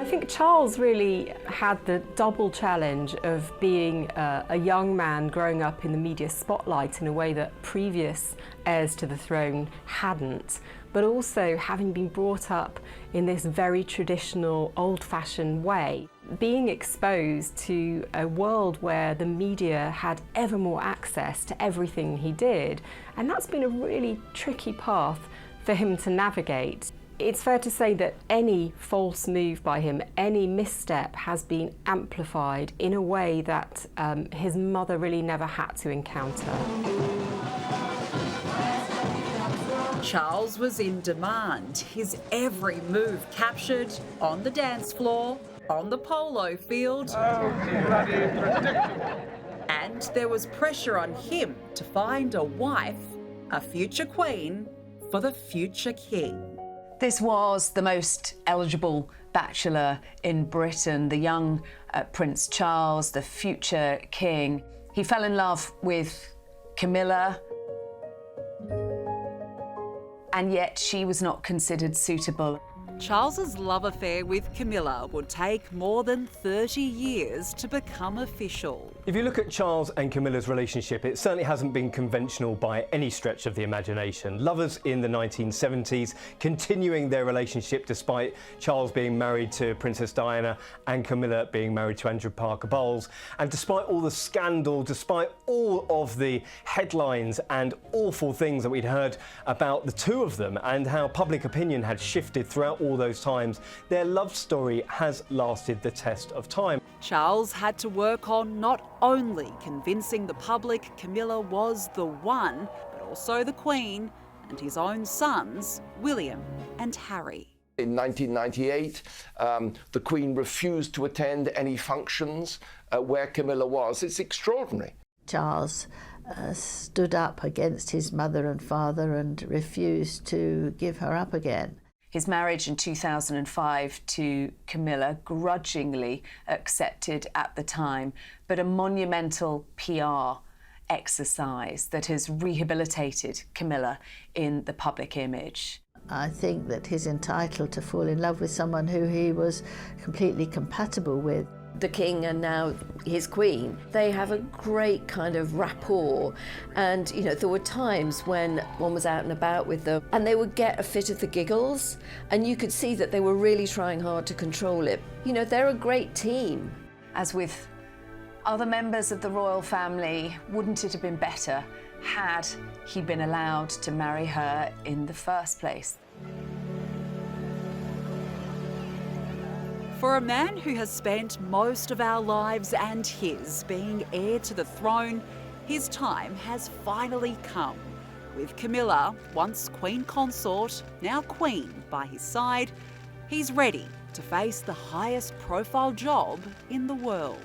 I think Charles really had the double challenge of being a young man growing up in the media spotlight in a way that previous heirs to the throne hadn't, but also having been brought up in this very traditional, old-fashioned way, being exposed to a world where the media had ever more access to everything he did, and that's been a really tricky path for him to navigate. It's fair to say that any false move by him, any misstep, has been amplified in a way that his mother really never had to encounter. Charles was in demand, his every move captured on the dance floor, on the polo field. Oh, bloody predictable. And there was pressure on him to find a wife, a future queen, for the future king. This was the most eligible bachelor in Britain, the young Prince Charles, the future king. He fell in love with Camilla, and yet she was not considered suitable. Charles's love affair with Camilla would take more than 30 years to become official. If you look at Charles and Camilla's relationship, it certainly hasn't been conventional by any stretch of the imagination. Lovers in the 1970s, continuing their relationship despite Charles being married to Princess Diana and Camilla being married to Andrew Parker Bowles. And despite all the scandal, despite all of the headlines and awful things that we'd heard about the two of them and how public opinion had shifted throughout all those times, their love story has lasted the test of time. Charles had to work on not only convincing the public Camilla was the one, but also the Queen and his own sons, William and Harry. In 1998, the Queen refused to attend any functions where Camilla was. It's extraordinary. Charles stood up against his mother and father and refused to give her up again. His marriage in 2005 to Camilla, grudgingly accepted at the time, but a monumental PR exercise that has rehabilitated Camilla in the public image. I think that he's entitled to fall in love with someone who he was completely compatible with. The king and now his queen, they have a great kind of rapport, and you know, there were times when one was out and about with them and they would get a fit of the giggles, and you could see that they were really trying hard to control it. You know, they're a great team. As with other members of the royal family, wouldn't it have been better had he been allowed to marry her in the first place? For a man who has spent most of our lives and his being heir to the throne, his time has finally come. With Camilla, once Queen Consort, now Queen, by his side, he's ready to face the highest profile job in the world.